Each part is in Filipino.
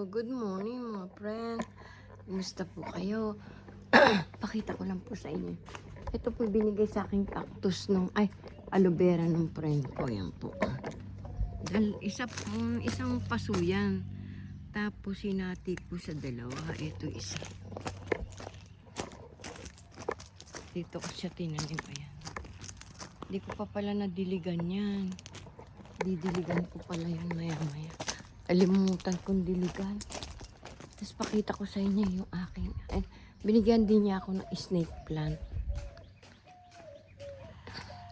Good morning mga friend. Kumusta po kayo? Pakita ko lang po sa inyo. Ito po binigay sa aking cactus nung aloe vera ng friend ko. Yan po. Isang paso yan. Tapos sinati ko sa dalawa. Ito isa. Dito ko siya tinanim. Ayan. Hindi ko pa pala nadiligan yan. Didiligan ko pala yan maya-maya. Alimutan kong diligan. Tapos pakita ko sa inyo yung aking. Binigyan din niya ako ng snake plant.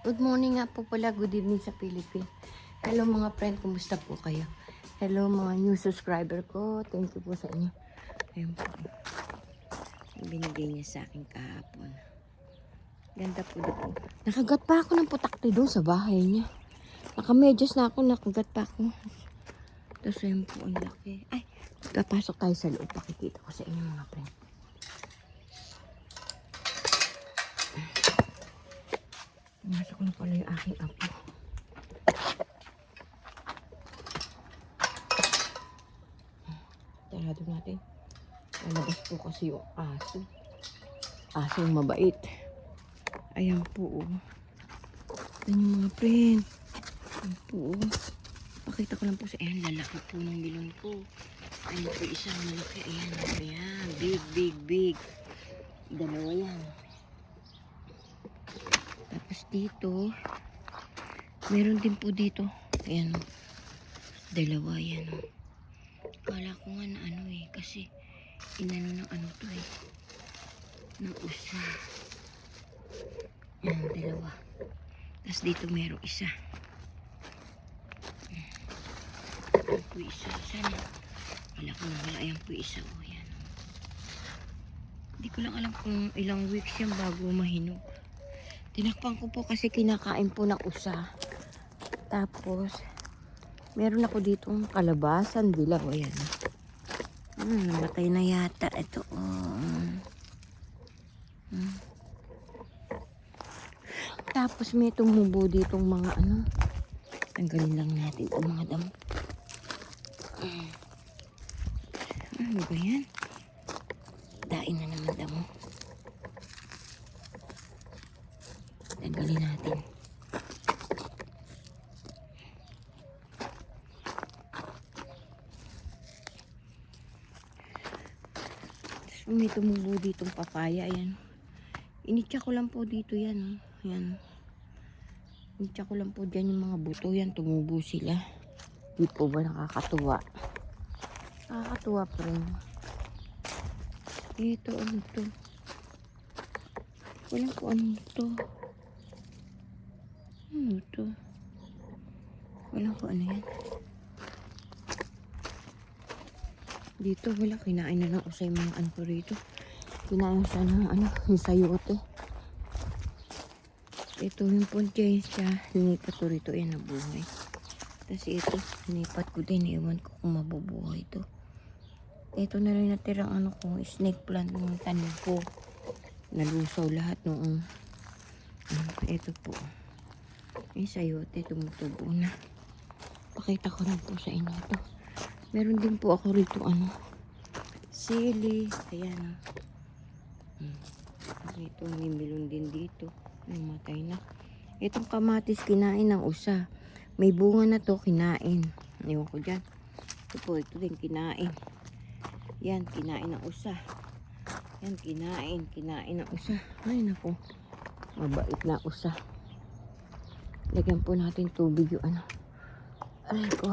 Good morning nga po pala. Good evening sa Philippines. Hello mga friend. Kumusta po kayo? Hello mga new subscriber ko. Thank you po sa inyo. Ayun po. Binigay niya sa akin kahapon. Ganda po dito. Nakagat pa ako ng putakti doon sa bahay niya. Nakamedyas na ako. Nakagat pa ako. Tapos ayun po, ang laki. Ay, papasok tayo sa loob. Pakikita ko sa inyo mga friend. Pumasok na pala yung aking apo. Tarado natin. Lalabas po kasi yung aso. Aso yung mabait. Ayan po. Ayan yung mga friend. Ayan po. Pakita ko lang po sa ayan, lalaki po ng milon ko. Ayan po isang malaki. Ayan, ayan. Big. Dalawa yan. Tapos dito, meron din po dito. Ayan. Dalawa yan. Kala ko nga na kasi inano ng to ng usa. Ayan, dalawa. Tapos dito meron isa. Ayan po isa na. Wala ko na wala. Ayan po isa. O yan. Hindi ko lang alam kung ilang weeks yan bago mahinog. Tinakpan ko po kasi kinakain po ng usa. Tapos meron ako ditong kalabasan dilaw. Ayan. Namatay na yata. Ito. Tapos may tumubo ditong mga tanggalin lang natin itong mga damo. Ano ba yan? Dain na naman damo. Tanggalin natin. So, may tumubo ditong papaya. Ayan. Initya ko lang po dito yan. Ayan. Initya ko lang po dyan yung mga buto. Yan, tumubo sila. Di po ba nakakatuwa? Nakakatuwa pa rin. Ito, ano to? Walang po ano to. Ano to? Walang po ano yan. Dito wala. Kinain na ng usay mga ano ko rito. Kinain siya ng yung sayote. Ito yung punche siya. Linipat ko rito. Ayan, nabuhay. Tapos ito, linipat ko din. Ewan ko kung mabubuhay ito. Ito na rin natirang snake plant ng tanim ko. Nalusaw lahat noong ito po. Yung sayote, tumutubo na. Pakita ko lang po sa inyo ito. Meron din po ako rito sili. Ayan. Ito, may milon din dito. Namatay na. Itong kamatis kinain ng usa. May bunga na to kinain. Ewan ko dyan. Ito din kinain. Yan, kinain ng usa. Yan, kinain ng usa. Ay, naku. Mabait na usa. Lagyan po natin tubig yung Aray ko.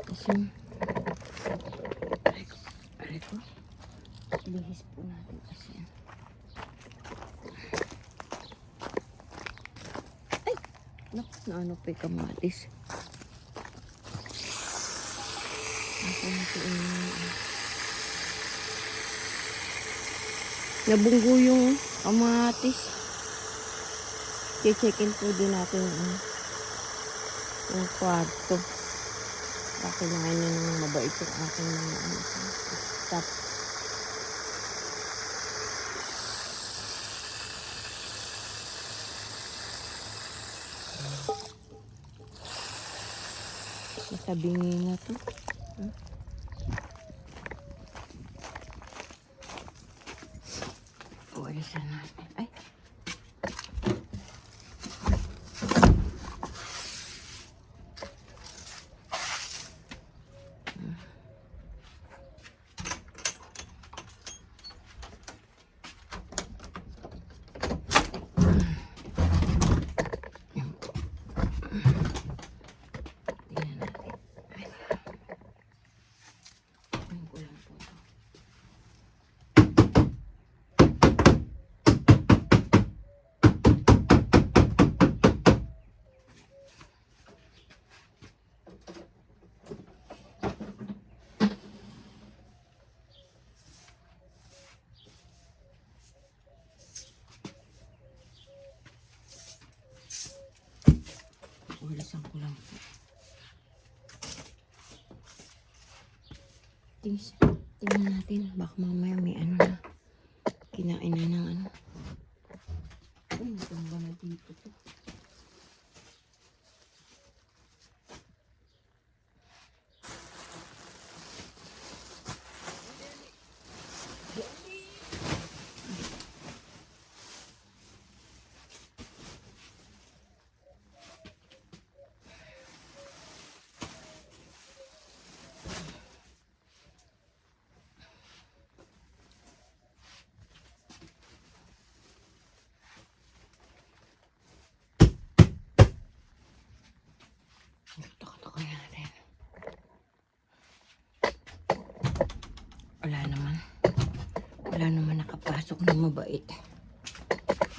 Kasi, aray ko. Lihis po natin kasi yan. Ay! Naano pa yung kamatis. Nabunggo yung kamatis. I-checkin po din natin yung kwarto. Kailangan niya ng mabait yung aking mga stop. Masabingin na to. Walisan natin. Ay! Walisan ko lang po. Tingnan natin. Baka mamaya may ano na. Kinain na ng ano. Ay, matamba na dito to. Taka natin. Wala naman nakapasok na mabait.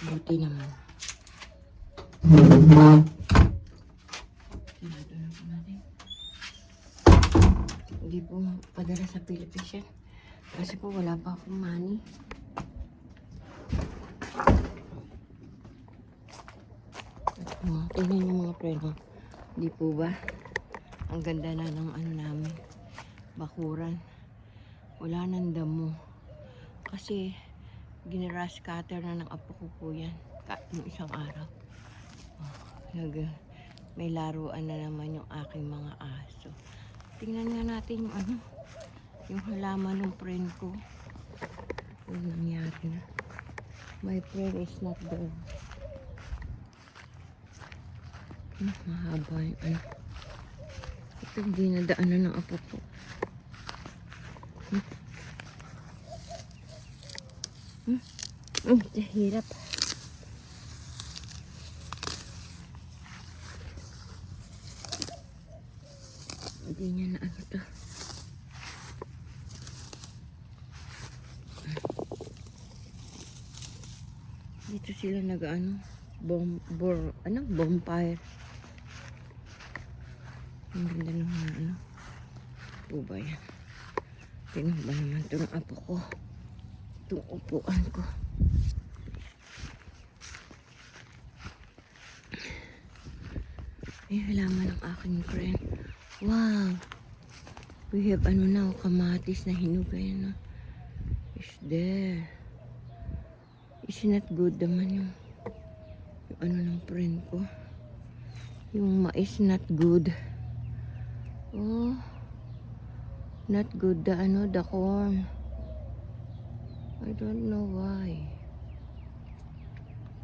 Buti naman. Sarado na po natin. Hindi po padala sa Philippines yan. Kasi po wala pa akong money. Tingnan niyo mga preno. Di po ba? Ang ganda na ng ano namin. Bakuran. Wala nang damo. Kasi ginirash cutter na ng apo ko po yan. Yung isang araw. May laruan na naman yung aking mga aso. Tingnan nga natin yung ano. Yung halaman ng friend ko. Ano nangyari na. My friend is not there. Mahaba yung ano. Ito dinadaanan ng apo ko. Hirap. Hindi niya na ano to. Dito sila nag-ano. Bonfire. Ang ganda ng ano. Po ba yan? Tingnan ba naman ito ng apo ko? Itong upuan ko. Ay, halaman ng aking friend. Wow! We have ano na, kamatis na hinugay na. Is there. Is not good naman yung ano ng friend ko. Yung mais not good. Oh. Not good the ano, the corn. I don't know why.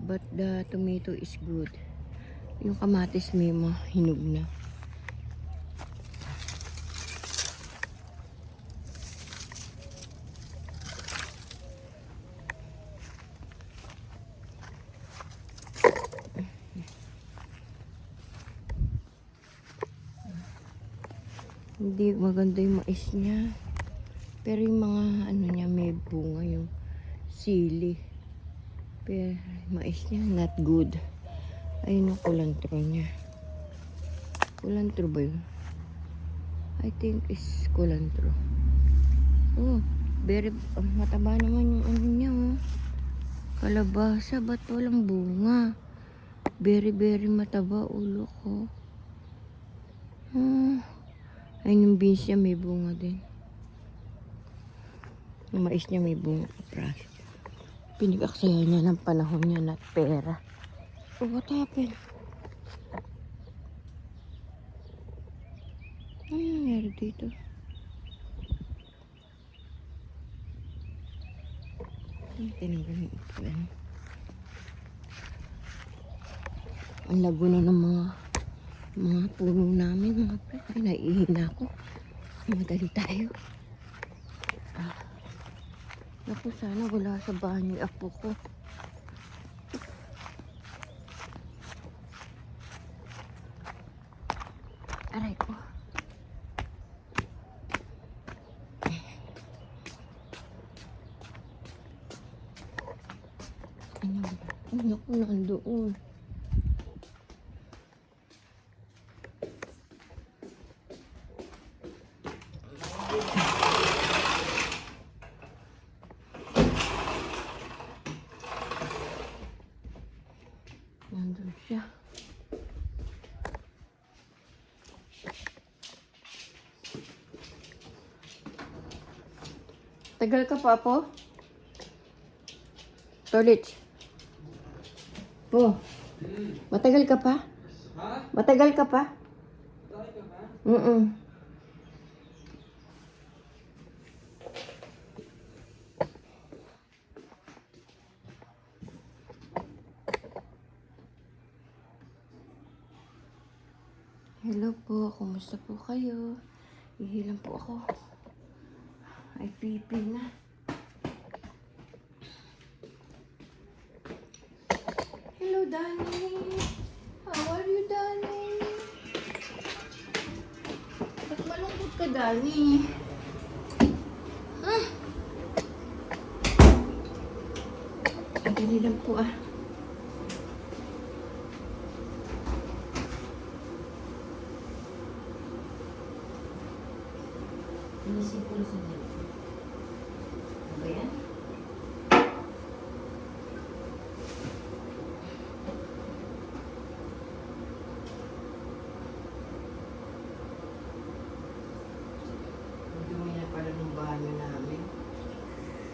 But the tomato is good. Yung kamatis may hinog na. Hindi maganda yung mais niya. Pero yung mga ano niya may bunga, yung sili. Pero mais niya not good. Ayun yung kulantro niya. Kulantro ba yun? I think is kulantro. Oh, very mataba naman yung ano niya. Oh. Kalabasa, ba't walang bunga? Very mataba ulo ko. Ayun yung beans niya may bunga din. Yung mais niya may bunga. Kapras. Pinag-aksaya niya ng panahon niya na pera. So what happened? Ano nangyari dito? Tinanggal yung upuan. Ang labo na ng mga puno namin, mga pre. Ay, naiihina ako. Madali tayo. Naku, sana wala sa banyo yung apo ko. Aray ko. Ano ko nandoon? Nandun siya. Tagal ka pa po? Tolich. Po. Matagal ka pa? Ha? Matagal ka pa? Tayo ka ba? Hello po, kumusta po kayo? Ihilang po ako. Ay, pipi na. Hello, Danny. How are you, Danny? Ba't malungkot ka, Danny? Ang dali lang po ah. Inisip ko sa dito. Ano ba yan? Dumi na pala ng banyo namin.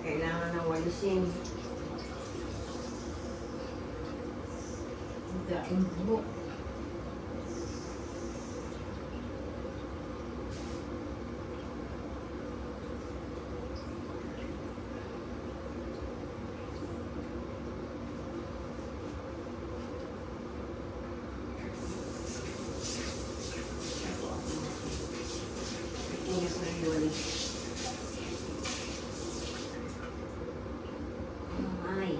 Kailangan na walisin. Ang daing buhok. Ingat na iwalis. Ay.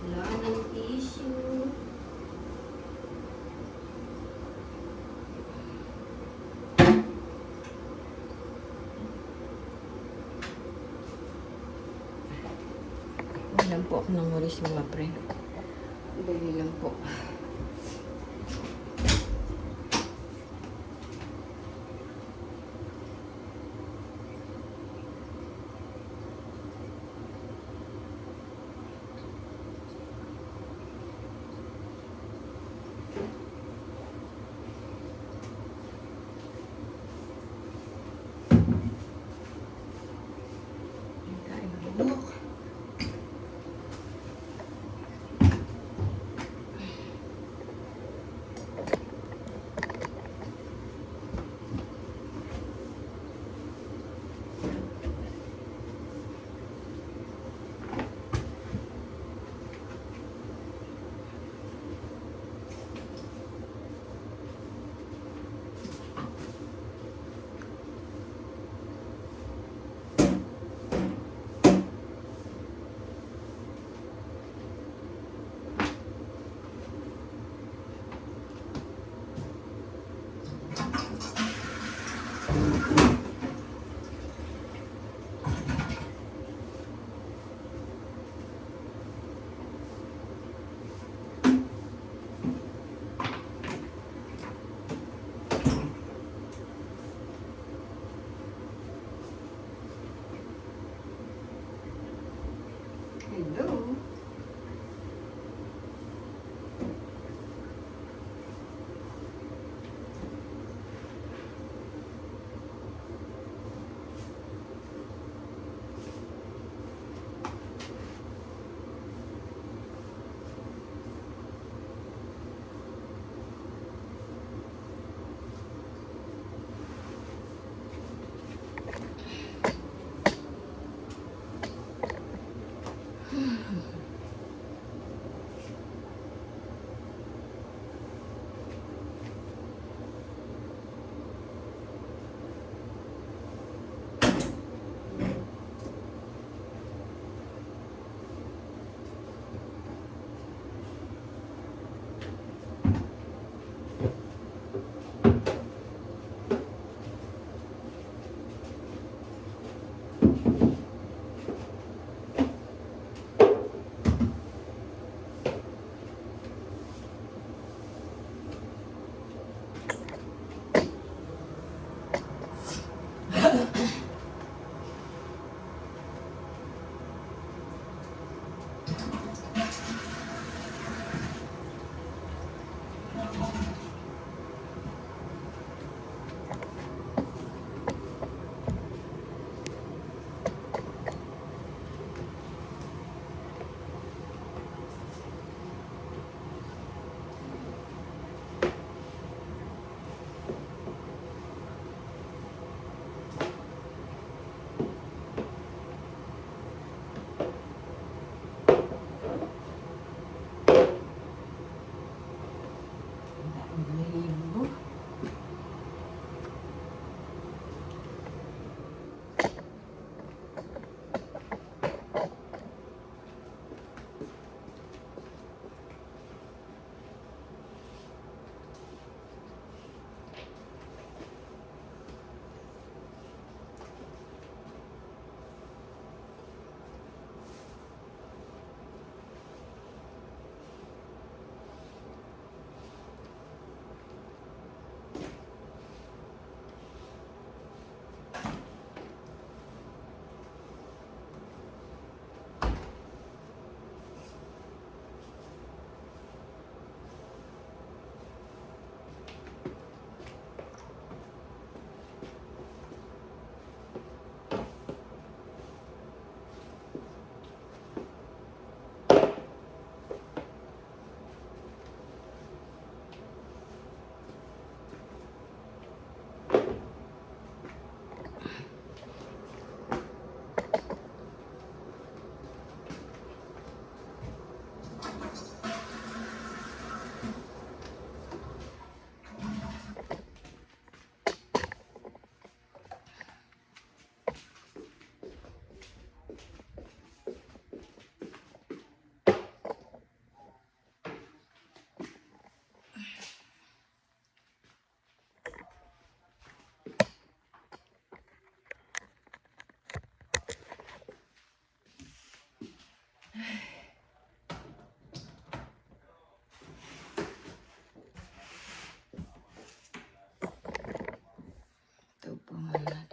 Wala ng tissue. Walang po ako ng walis mga pre. Dali lang po.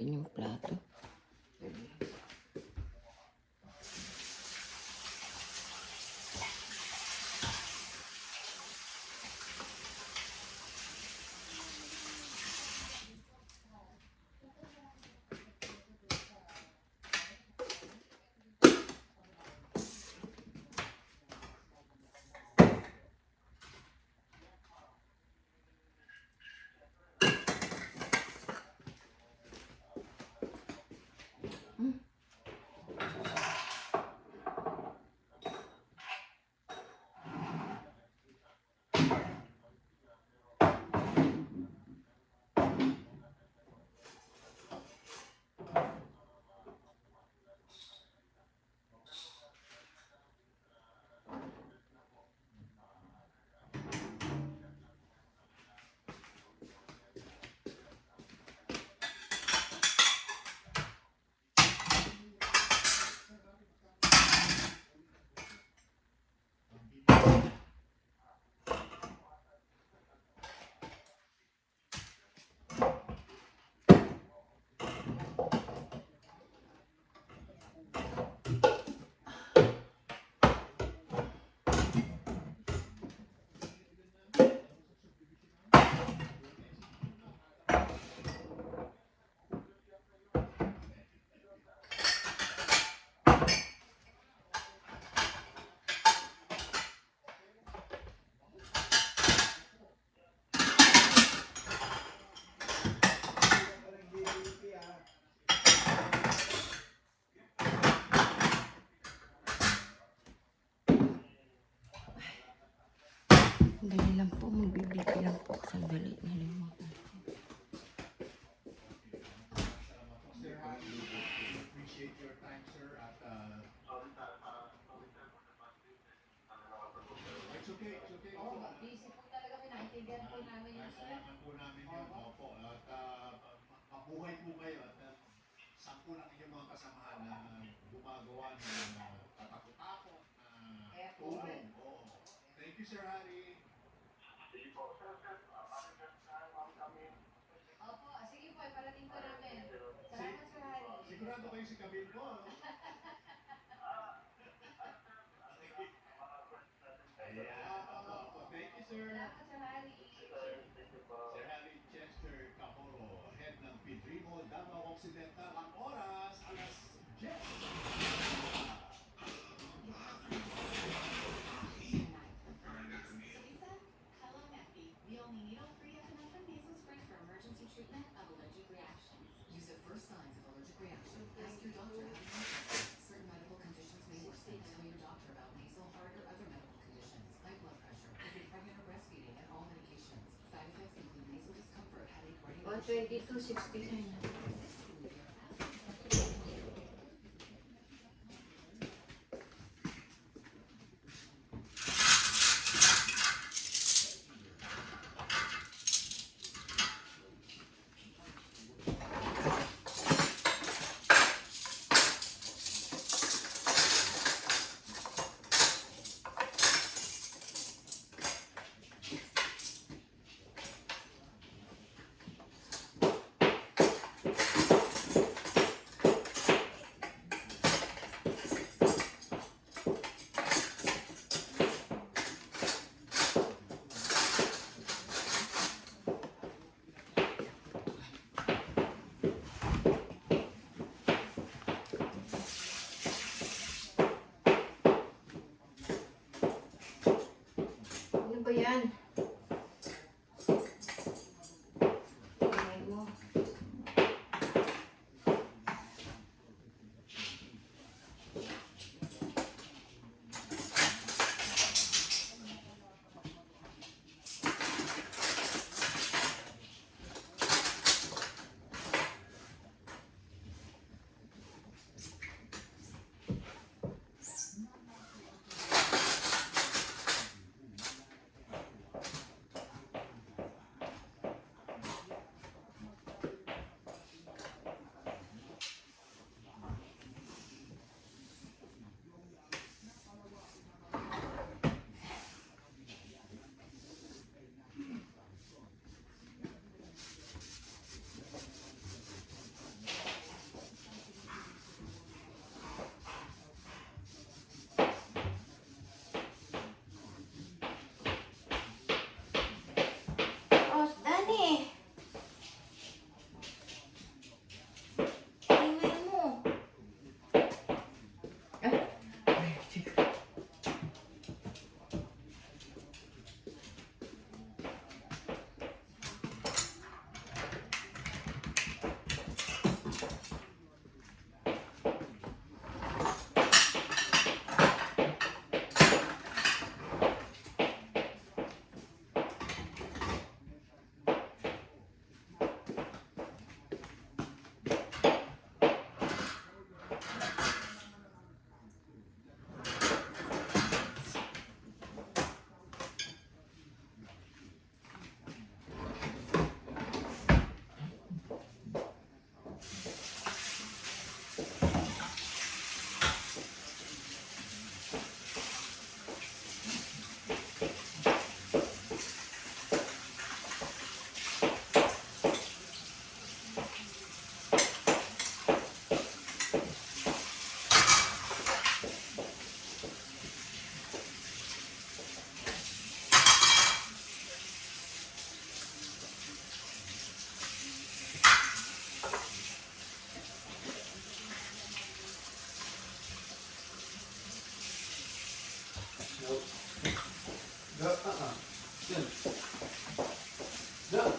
natin yung plato. Dali lang po, magbibigay lang po. Sandali na lang. Appreciate your time, sir. At it's okay, it's okay. Busy po talaga, pinaintindihan po namin yun, sir. Kailangan po namin yun. Opo. At mabuhay po kayo. At sampu lang inyong mga kasamahan na gumagawa ng katakot-takot na tulong. Oo. Thank you, Sir Harry. Opo, sige po, iparating po namin. Salamat, Sir Harry. Sigurado kayo si Camille po. Thank you, sir. Salamat, Sir Harry. Sir Harry Chester Caporo, head ng Pedrimo, Davao Occidental. Ang oras, alas 10. Hello, Nephi. The only needle-free epinephrine nasal spray for emergency treatment of allergic reactions. Use it for signs of allergic reaction. Ask your doctor how to use it. Certain medical conditions may worsen. Tell your doctor about nasal, heart, or other medical conditions, high blood pressure, if you're pregnant or breastfeeding, and all medications. Side effects include nasal discomfort, headache, running, 122.69. Ano ba yan? Kamay mo. Yan. Yan.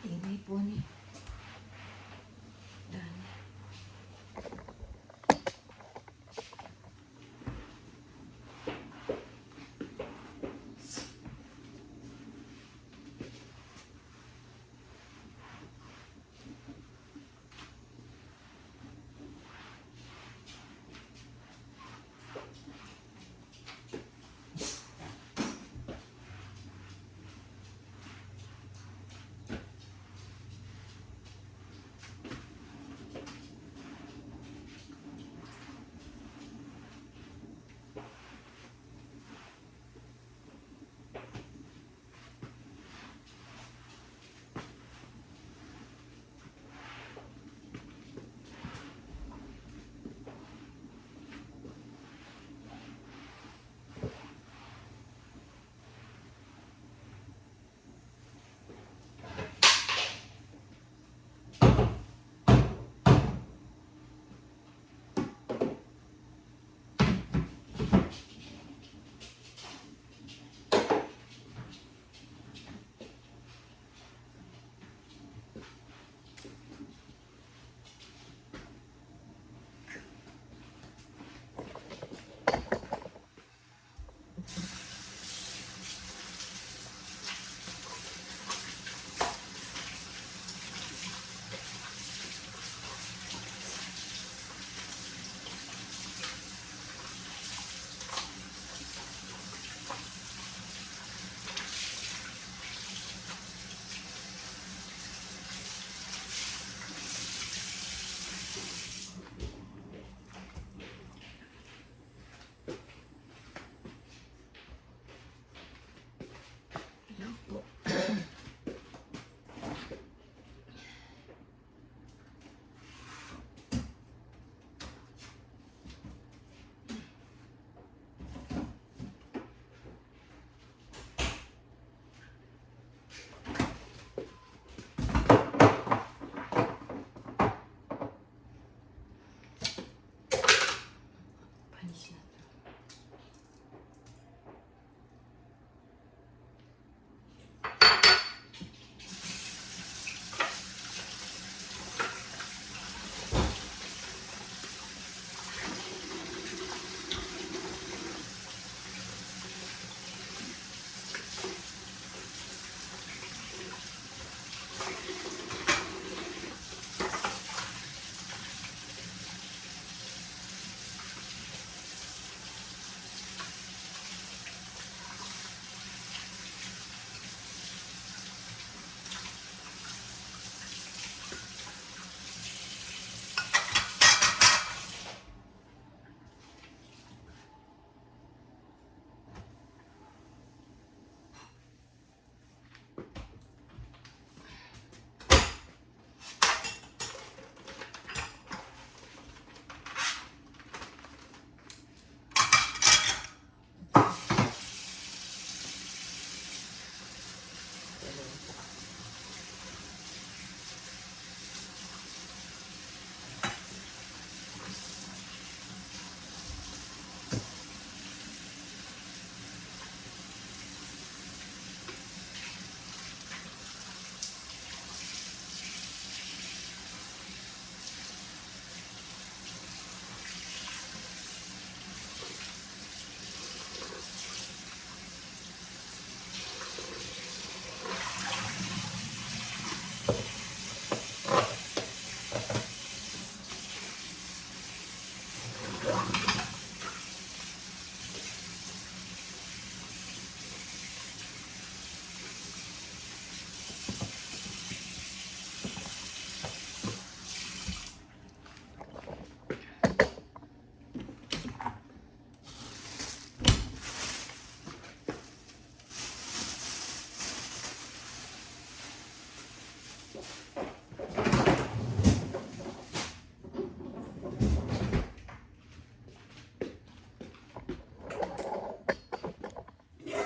Ingay po ni Dani.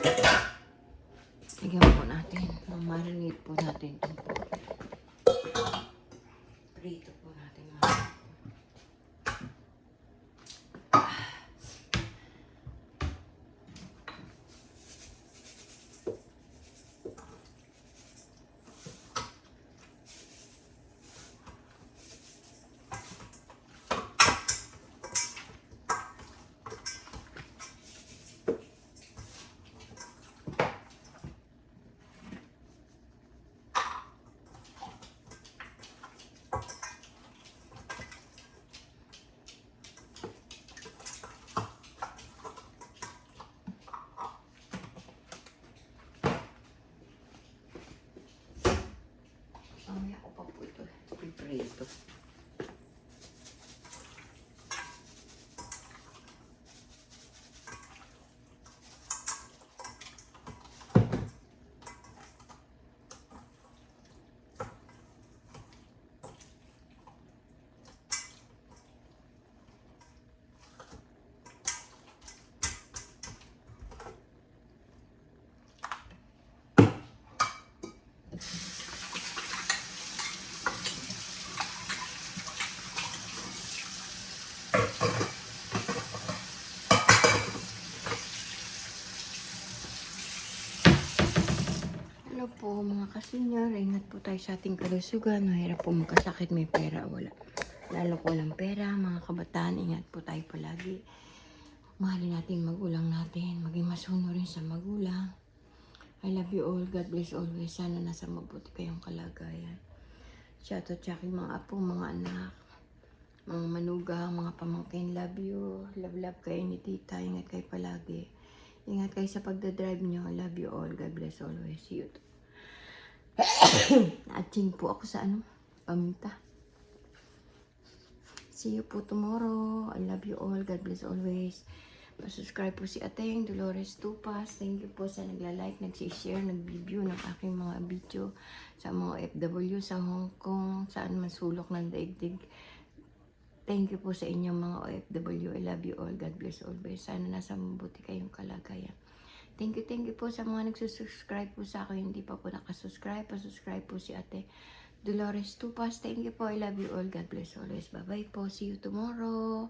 Lagyan po natin. Marinate po natin ito po. Prito po natin mga. Mamaya ko pa po ito. Piprito. Hello po mga kasenyor, ingat po tayo sa ating kalusugan. Mahirap po magkasakit, may pera wala. Lalo ko walang pera, mga kabataan, ingat po tayo palagi. Mahalin natin magulang natin, maging masuno rin sa magulang. I love you all, God bless always. Sana nasa mabuti kayong kalagayan. Shoutout sa aking mga apo, mga anak, mga manugang, mga pamangkin, love you. Love kayo ni tita, ingat kayo palagi. Ingat kayo sa pagdadrive nyo. I love you all. God bless always. See you. Naaching po ako sa paminta. See you po tomorrow. I love you all. God bless always. Pa-subscribe po si Ateng Dolores Tupas. Thank you po sa nagla-like, nag-share, nag-review ng aking mga video sa mga FW sa Hong Kong, saan man sulok ng daigdig. Thank you po sa inyong mga OFW. I love you all. God bless always. Sana nasa mabuti kayong kalagayan. Thank you po sa mga nagsusubscribe po sa akin. Hindi pa po nakasubscribe. Pa-subscribe po si Ate Dolores Tupas. Thank you po. I love you all. God bless always. Bye-bye po. See you tomorrow.